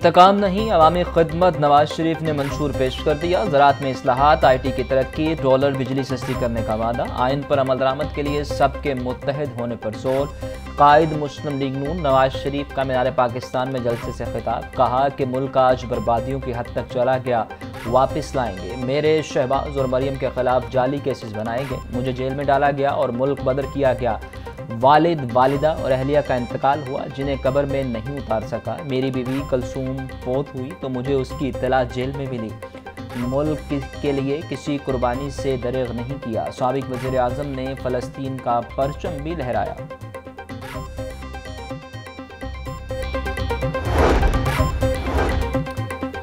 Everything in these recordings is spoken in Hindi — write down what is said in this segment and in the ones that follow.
इंतकाम नहीं, अवामी खिदमत। नवाज शरीफ ने मंशूर पेश कर दिया। ज़राअत में इस्लाहात, IT की तरक्की, डॉलर बिजली सस्ती करने का वादा। आइन पर अमल दरामद के लिए सबके मुत्तहिद होने पर जोर। कायद मुस्लिम लीग नून नवाज शरीफ का मीनार पाकिस्तान में जलसे से खिताब। कहा कि मुल्क आज बर्बादियों की हद तक चला गया, वापस लाएंगे। मेरे शहबाज और मरियम के खिलाफ जाली केसेस बनाए गए, मुझे जेल में डाला गया और मुल्क बदर किया गया। वालिद, वालिदा और अहलिया का इंतकाल हुआ, जिन्हें कब्र में नहीं उतार सका। मेरी बीवी कलसूम फौत हुई तो मुझे उसकी इत्तला जेल में मिली। मुल्क के लिए किसी कुर्बानी से दरेग नहीं किया। साबिक वज़ीर आज़म ने फ़लस्तीन का परचम भी लहराया।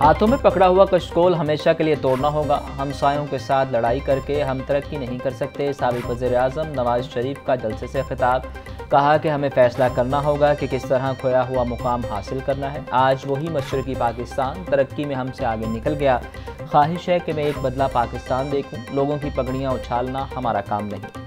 हाथों में पकड़ा हुआ कशकोल हमेशा के लिए तोड़ना होगा। हमसायों के साथ लड़ाई करके हम तरक्की नहीं कर सकते। साबिक वज़ीर आज़म नवाज शरीफ का जलसे से खिताब। कहा कि हमें फैसला करना होगा कि किस तरह खोया हुआ मुकाम हासिल करना है। आज वही मशरकी पाकिस्तान तरक्की में हमसे आगे निकल गया। ख्वाहिश है कि मैं एक बदला पाकिस्तान देखूं। लोगों की पगड़ियाँ उछालना हमारा काम नहीं।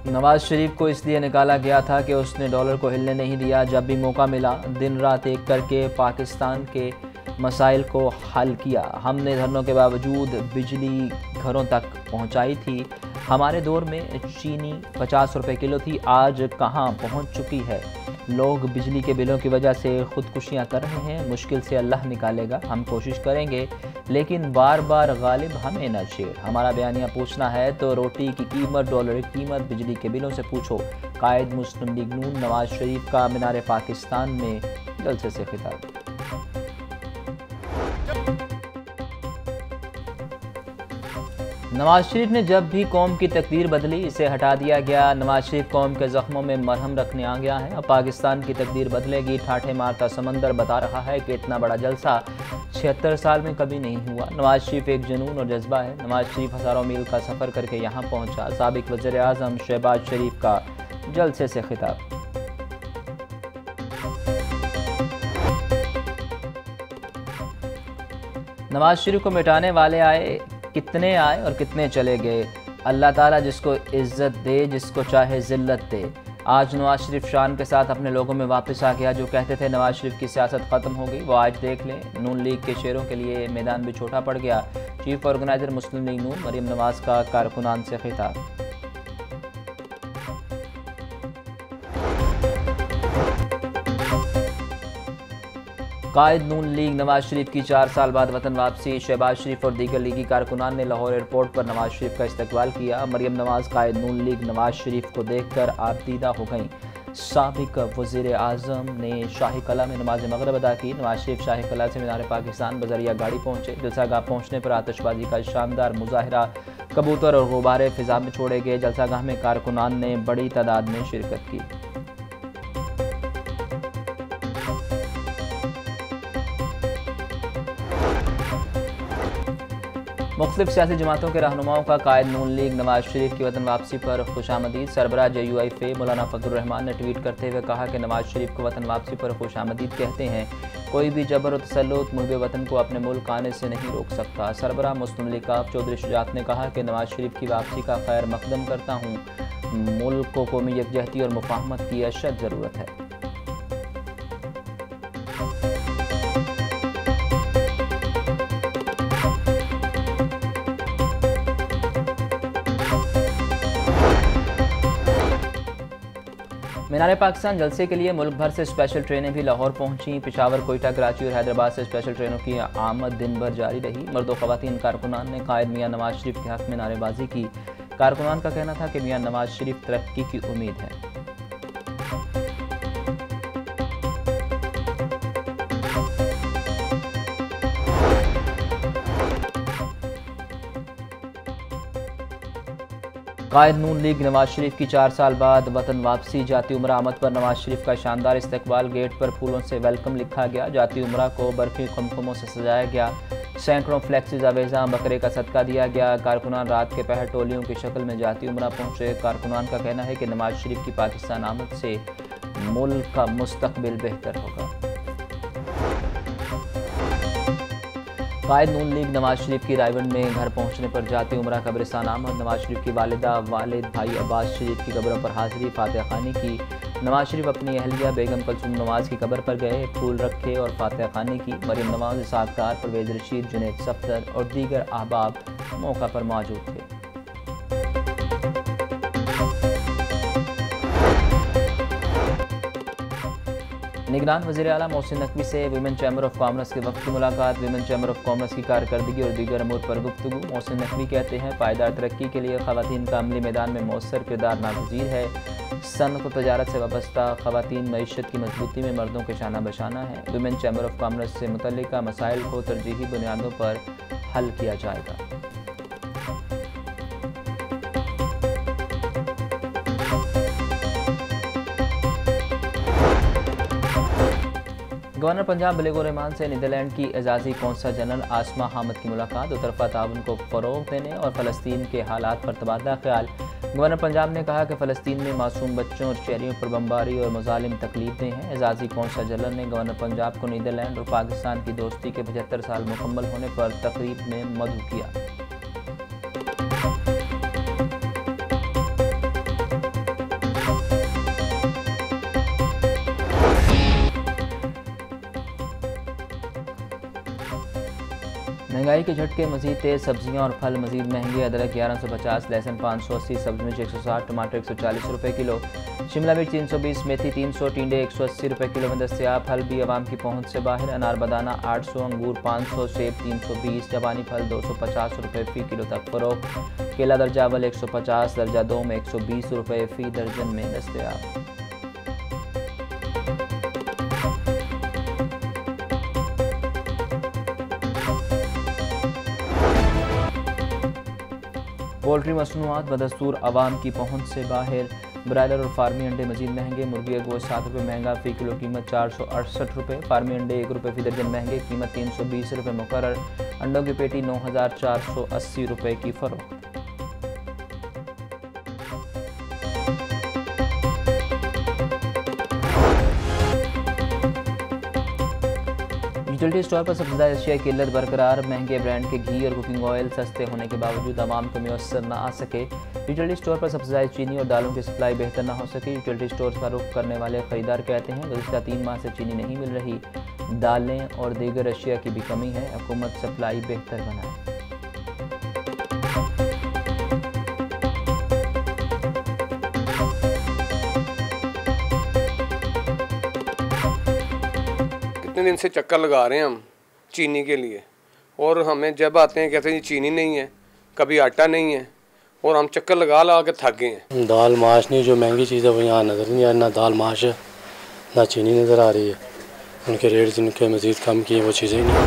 नवाज शरीफ को इसलिए निकाला गया था कि उसने डॉलर को हिलने नहीं दिया। जब भी मौका मिला दिन रात एक करके पाकिस्तान के मसाइल को हल किया। हमने धरनों के बावजूद बिजली घरों तक पहुंचाई थी। हमारे दौर में चीनी 50 रुपये किलो थी, आज कहां पहुंच चुकी है। लोग बिजली के बिलों की वजह से ख़ुदकुशियाँ कर रहे हैं। मुश्किल से अल्लाह निकालेगा, हम कोशिश करेंगे, लेकिन बार बार गालिब हमें न छेड़। हमारा बयानिया पूछना है तो रोटी की कीमत, डॉलर की कीमत, बिजली के बिलों से पूछो। कायद मुस्लिम लीग नून नवाज शरीफ का मीनार पाकिस्तान में जलसे से खिताब। नवाज शरीफ ने जब भी कौम की तकदीर बदली, इसे हटा दिया गया। नवाज शरीफ कौम के जख्मों में मरहम रखने आ गया है। अब पाकिस्तान की तकदीर बदलेगी। ठाठे मारता समंदर बता रहा है कि इतना बड़ा जलसा 76 साल में कभी नहीं हुआ। नवाज शरीफ एक जुनून और जज्बा है। नवाज शरीफ हज़ारों मील का सफ़र करके यहाँ पहुँचा। साबिक वज़ीर आज़म शहबाज शरीफ का जलसे से खिताब। नवाज शरीफ को मिटाने वाले आए, कितने आए और कितने चले गए। अल्लाह ताला जिसको इज़्ज़त दे, जिसको चाहे ज़िल्लत दे। आज नवाज शरीफ शान के साथ अपने लोगों में वापस आ गया। जो कहते थे नवाज शरीफ की सियासत ख़त्म हो गई, वो आज देख लें। नून लीग के शेरों के लिए मैदान भी छोटा पड़ गया। चीफ ऑर्गेनाइज़र मुस्लिम लीग नून मरियम नवाज का कारकुनान से खिताब। कायद नून लीग नवाज शरीफ की 4 साल बाद वतन वापसी। शहबाज शरीफ और दीगर लीगी कारकुनान ने लाहौर एयरपोर्ट पर नवाज शरीफ का इस्तकबाल किया। मरियम नवाज कायद नून लीग नवाज शरीफ को देखकर आबदीदा हो गईं। साबिक वज़ीर आज़म ने शाही कला में नमाज मगरिब अदा की। नवाज शरीफ शाही कला से मीनार पाकिस्तान बजरिया गाड़ी पहुंचे। जलसागाह पहुंचने पर आतिशबाजी का शानदार मुजाहिरा, कबूतर और गुब्बारे फिजा में छोड़े गए। जलसागाह में कारकुनान ने बड़ी तादाद में शिरकत की। मुख्तलिफ सियासी जमातों के रहनुमाओं का कायद नून लीग नवाज शरीफ की वतन वापसी पर खुशामदीद। सरबराह JUIF मौलाना फजलुर रहमान ने ट्वीट करते हुए कहा कि नवाज शरीफ को वतन वापसी पर खुशामदीद कहते हैं। कोई भी जबर और तसल्लुत मुहब्बे वतन को अपने मुल्क आने से नहीं रोक सकता। सरबराह मुस्लिम लीग चौधरी शुजात ने कहा कि नवाज शरीफ की वापसी का खैर मकदम करता हूँ। मुल्क को कौमी यकजहती और मुफाहमत की अशद ज़रूरत है। मीनार पाकिस्तान जलसे के लिए मुल्क भर से स्पेशल ट्रेनें भी लाहौर पहुंची। पेशावर, कोयटा, कराची और हैदराबाद से स्पेशल ट्रेनों की आमद दिन भर जारी रही। मर्द व ख़वातीन कारकुनान ने कायद मियां नवाज शरीफ के हक़ में नारेबाजी की। कारकुनान का कहना था कि मियां नवाज शरीफ तरक्की की उम्मीद है। कायद नून लीग नवाज शरीफ की 4 साल बाद वतन वापसी। जाती उम्रा आमद पर नवाज शरीफ का शानदार इस्तकबाल। गेट पर फूलों से वेलकम लिखा गया। जाती उम्रा को बर्फी कुमकुमों से सजाया गया। सैकड़ों फ्लैक्सीज अवेज़ा बकरे का सदका दिया गया। कारकुनान रात के पहर टोलियों की शक्ल में जाती उम्रा पहुंचे। कारकुनान का कहना है कि नवाज शरीफ की पाकिस्तान आमद से मुल्क का मुस्तकबिल बेहतर होगा। कायद नून लीग नवाज शरीफ की रायगढ़ में घर पहुंचने पर जाती उमरा कब्रिस्तान आमद। नवाज शरीफ की वालिदा, वालिद, भाई अब्बास शरीफ की कब्रों पर हाजिरी, फातिहा खानी की। नवाज शरीफ अपनी अहलिया बेगम कुलसूम नवाज की कब्र पर गए, फूल रखे और फातिहा खानी की। मरीम नवाज, इसाक डार, परवेज रशीद, जुनैद सफदर और दीगर अहबाब मौका पर मौजूद थे। निगरान वज़ीर आला मोहसिन नकवी से वीमेन चैम्बर ऑफ कॉमर्स के वक्त की मुलाकात। वीमेन चैम्बर ऑफ कॉमर्स की कारकर्दगी और दीगर अमूर पर गुफ्तगू। मोहसिन नकवी कहते हैं पायदार तरक्की के लिए ख़वातीन का अमली मैदान में मौसर किरदार नागुज़ीर है। सनअत व तजारत से वाबस्ता ख़वातीन मईशत की मजबूती में मर्दों के शाना बशाना है। वीमेन चैम्बर ऑफ कॉमर्स से मुतल्लिका मसाइल को तरजीही बुनियादों पर हल किया जाएगा। गवर्नर पंजाब बलीगुर रहमान से नीदरलैंड की एजाज़ी कौंसल जनरल आसमा हामिद की मुलाकात। दो तरफ़ा ताउन को फ़रोग़ देने और फ़लस्तीन के हालात पर तबादला ख्याल। गवर्नर पंजाब ने कहा कि फ़लस्तीन में मासूम बच्चों और शहरियों पर बमबारी और मुज़ालिम तकलीफ़ें हैं। एजाज़ी कौंसल जनरल ने गवर्नर पंजाब को नीदरलैंड और पाकिस्तान की दोस्ती के 75 साल मुकम्मल होने पर तकरीब में मदऊ किया। महंगाई के झटके मजीद तेज़, सब्जियां और फल मजीद महंगे। अदरक 1150, लहसुन 580, सब्ज़ मिर्च 160, टमाटर 140 रुपये किलो, शिमला मिर्च 320, मेथी 300, टिंडे 180 रुपये किलो में दस्तयाब। फल भी आवाम की पहुंच से बाहर। अनार बदाना 800, अंगूर 500, सेब 320, जापानी फल 250 रुपये फ़ी किलो तक फ़रोख्त। केला दर्जा अव्वल 150, दर्जा दो में 120 रुपये फ़ी दर्जन में दस्तयाब। पोल्ट्री मसनूआत बदस्तूर आवाम की पहुंच से बाहर। ब्रायलर और फार्मी अंडे मजीद महंगे। मुर्गी का गोश्त 7 रुपये महंगा, फ़ी किलो कीमत 468 रुपये। फार्मी अंडे 1 रुपये फ़ी दर्जन महंगे, कीमत 320 रुपये मुकर्रर। अंडों की पेटी 9480 रुपये की फ़रोख्त। यूटिलिटी स्टोर पर सब्सिडाइज अशिया की किल्लत बरकरार। महंगे ब्रांड के घी और कुकिंग ऑयल सस्ते होने के बावजूद आवाम को मुयस्सर न आ सके। यूटिलिटी स्टोर पर सब्सिडाइज चीनी और दालों की सप्लाई बेहतर न हो सके। यूटिलिटी स्टोर का रुख करने वाले खरीदार कहते हैं गुज़िश्ता 3 माह से चीनी नहीं मिल रही। दालें और दीगर अशिया की भी कमी है। हुकूमत सप्लाई बेहतर बनाए। कितने दिन से चक्कर लगा रहे हैं हम चीनी के लिए, और हमें जब आते हैं कहते हैं जी चीनी नहीं है, कभी आटा नहीं है, और हम चक्कर लगा के थक गए हैं। दाल माश नहीं, जो महंगी चीज़ है वो यहाँ नज़र नहीं आ रही। ना दाल माश है, ना चीनी नज़र आ रही है। उनके रेट जिनके मज़ीद कम किए वो चीज़ें ही नहीं।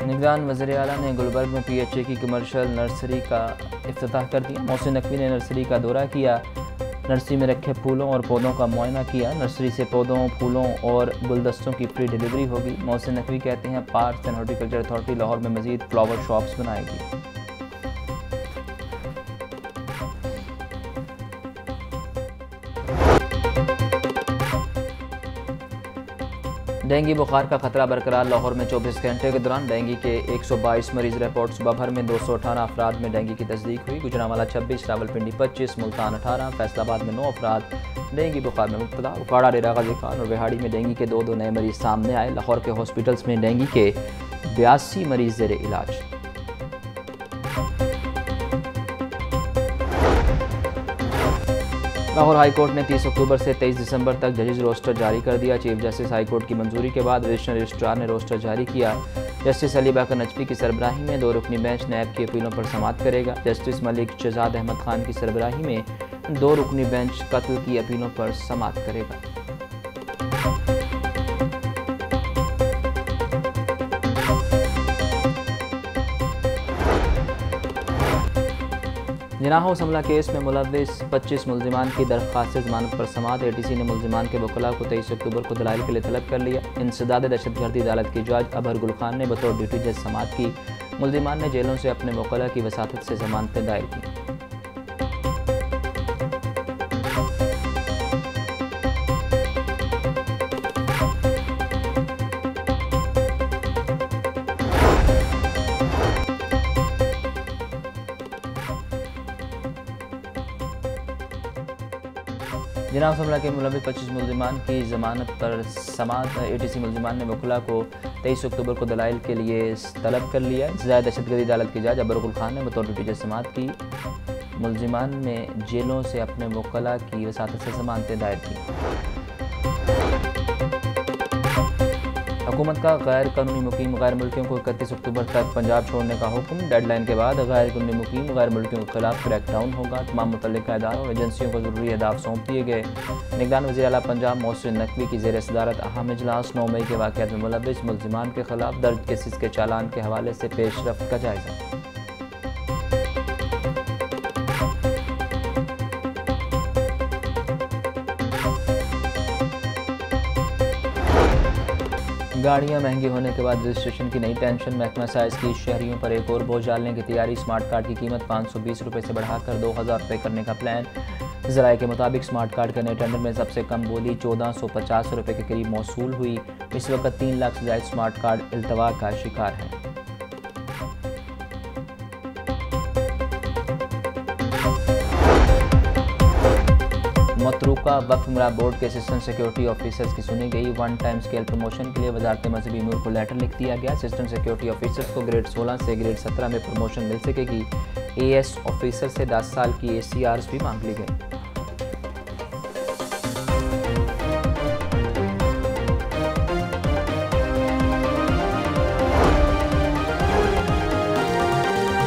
निगरान वज़ीर आला ने गुलबर्ग में PHA की कमर्शियल नर्सरी का इफ्तिताह कर दिया। मोहसिन नकवी ने नर्सरी का दौरा किया, नर्सरी में रखे फूलों और पौधों का मुआयना किया। नर्सरी से पौधों, फूलों और गुलदस्तों की फ्री डिलीवरी होगी। मोहसिन नकवी कहते हैं parks and horticulture authority Lahore में मजीद फ्लावर शॉप्स बनाएगी। डेंगू बुखार का खतरा बरकरार। लाहौर में 24 घंटे के दौरान डेंगू के 122 मरीज रिपोर्ट। सुबह भर में 218 अफराद में डेंगू की तस्दीक हुई। गुजरांवाला 26, रावलपिंडी 25, मुल्तान 18, फैसलाबाद में 9 अफराद डेंगू बुखार में मुब्तला। उकाड़ा, डेरा गाजी खान और बिहाड़ी में डेंगू के 2 नए मरीज सामने आए। लाहौर के हॉस्पिटल्स में डेंगू के 82 मरीज ज़ेरे इलाज। लाहौर हाई कोर्ट ने 30 अक्टूबर से 23 दिसंबर तक जजेस रोस्टर जारी कर दिया। चीफ जस्टिस हाई कोर्ट की मंजूरी के बाद रजिस्ट्रार रजिस्ट्रार ने रोस्टर जारी किया। जस्टिस अली बाकर नजफी की सरबराही में 2 रुकनी बेंच नैब की अपीलों पर समाअत करेगा। जस्टिस मलिक शहजाद अहमद खान की सरबराही में 2 रुकनी बेंच कत्ल की अपीलों पर समाअत करेगा। जिनाह हमला केस में मुलव्विस 25 मुल्जिमान की दरख्वास्त जमानत पर समाअत। ATC ने मुल्जिमान के वकला को 23 अक्टूबर को दलाइल के लिए तलब कर लिया। इंसदाद दहशतगर्दी अदालत की जज अबहर गुल खान ने बतौर ड्यूटी जज समाअत की। मुल्जिमान ने जेलों से अपने वकला की वसातत से जमानतें दायर की। जिनाब हमला के मुलविस 25 मुलजिमान की जमानत पर समात ATC मुलजिमान ने वकुला को 23 अक्टूबर को दलाइल के लिए तलब कर लिया। ज़ायद दहशतगर्दी अदालत की जज अबरुल खान ने बतौर ड्यूटी समात की मुलजिमान में जेलों से अपने वकला की वसात से जमानतें दायर की। हुकूमत का गैर कानूनी मुकीम गैर मुल्कियों को 31 अक्टूबर तक पंजाब छोड़ने का हुक्म। डेडलाइन के बाद गैर कानूनी मुकीम गैर मुल्कियों के खिलाफ क्रैकडाउन होगा। तमाम मुतल्लिका इदारों और एजेंसियों को ज़रूरी अहदाफ सौंप दिए गए। निगरान वज़ीर आला पंजाब मोहसिन नकवी की ज़ेर सदारत अहम इजलास 9 मई के वाक़यात में मुलविस मुलजिमान के खिलाफ दर्ज केसेस के चालान के हवाले से पेशरफ्त का जायज़ा। गाड़ियां महंगी होने के बाद रजिस्ट्रेशन की नई टेंशन। महकमा साइज की शहरियों पर एक और बोझ डालने की तैयारी। स्मार्ट कार्ड की कीमत 520 रुपये से बढ़ाकर 2000 रुपये करने का प्लान। ज़राए के मुताबिक स्मार्ट कार्ड के नए टेंडर में सबसे कम बोली 1450 रुपये के करीब मौसूल हुई। इस वक्त 3 लाख से ज़ायद स्मार्ट कार्ड इल्तवा का शिकार है। मतरूका वक्फ उमरा बोर्ड के असिस्टेंट सिक्योरिटी ऑफिसर्स की सुनी गई। 1 टाइम स्केल प्रमोशन के लिए वजारत मजहबी अमूर को लेटर लिख दिया गया। असिस्टेंट सिक्योरिटी ऑफिसर्स को ग्रेड 16 से ग्रेड 17 में प्रमोशन मिल सकेगी। AS ऑफिसर से 10 साल की ACRs भी मांग ली गई।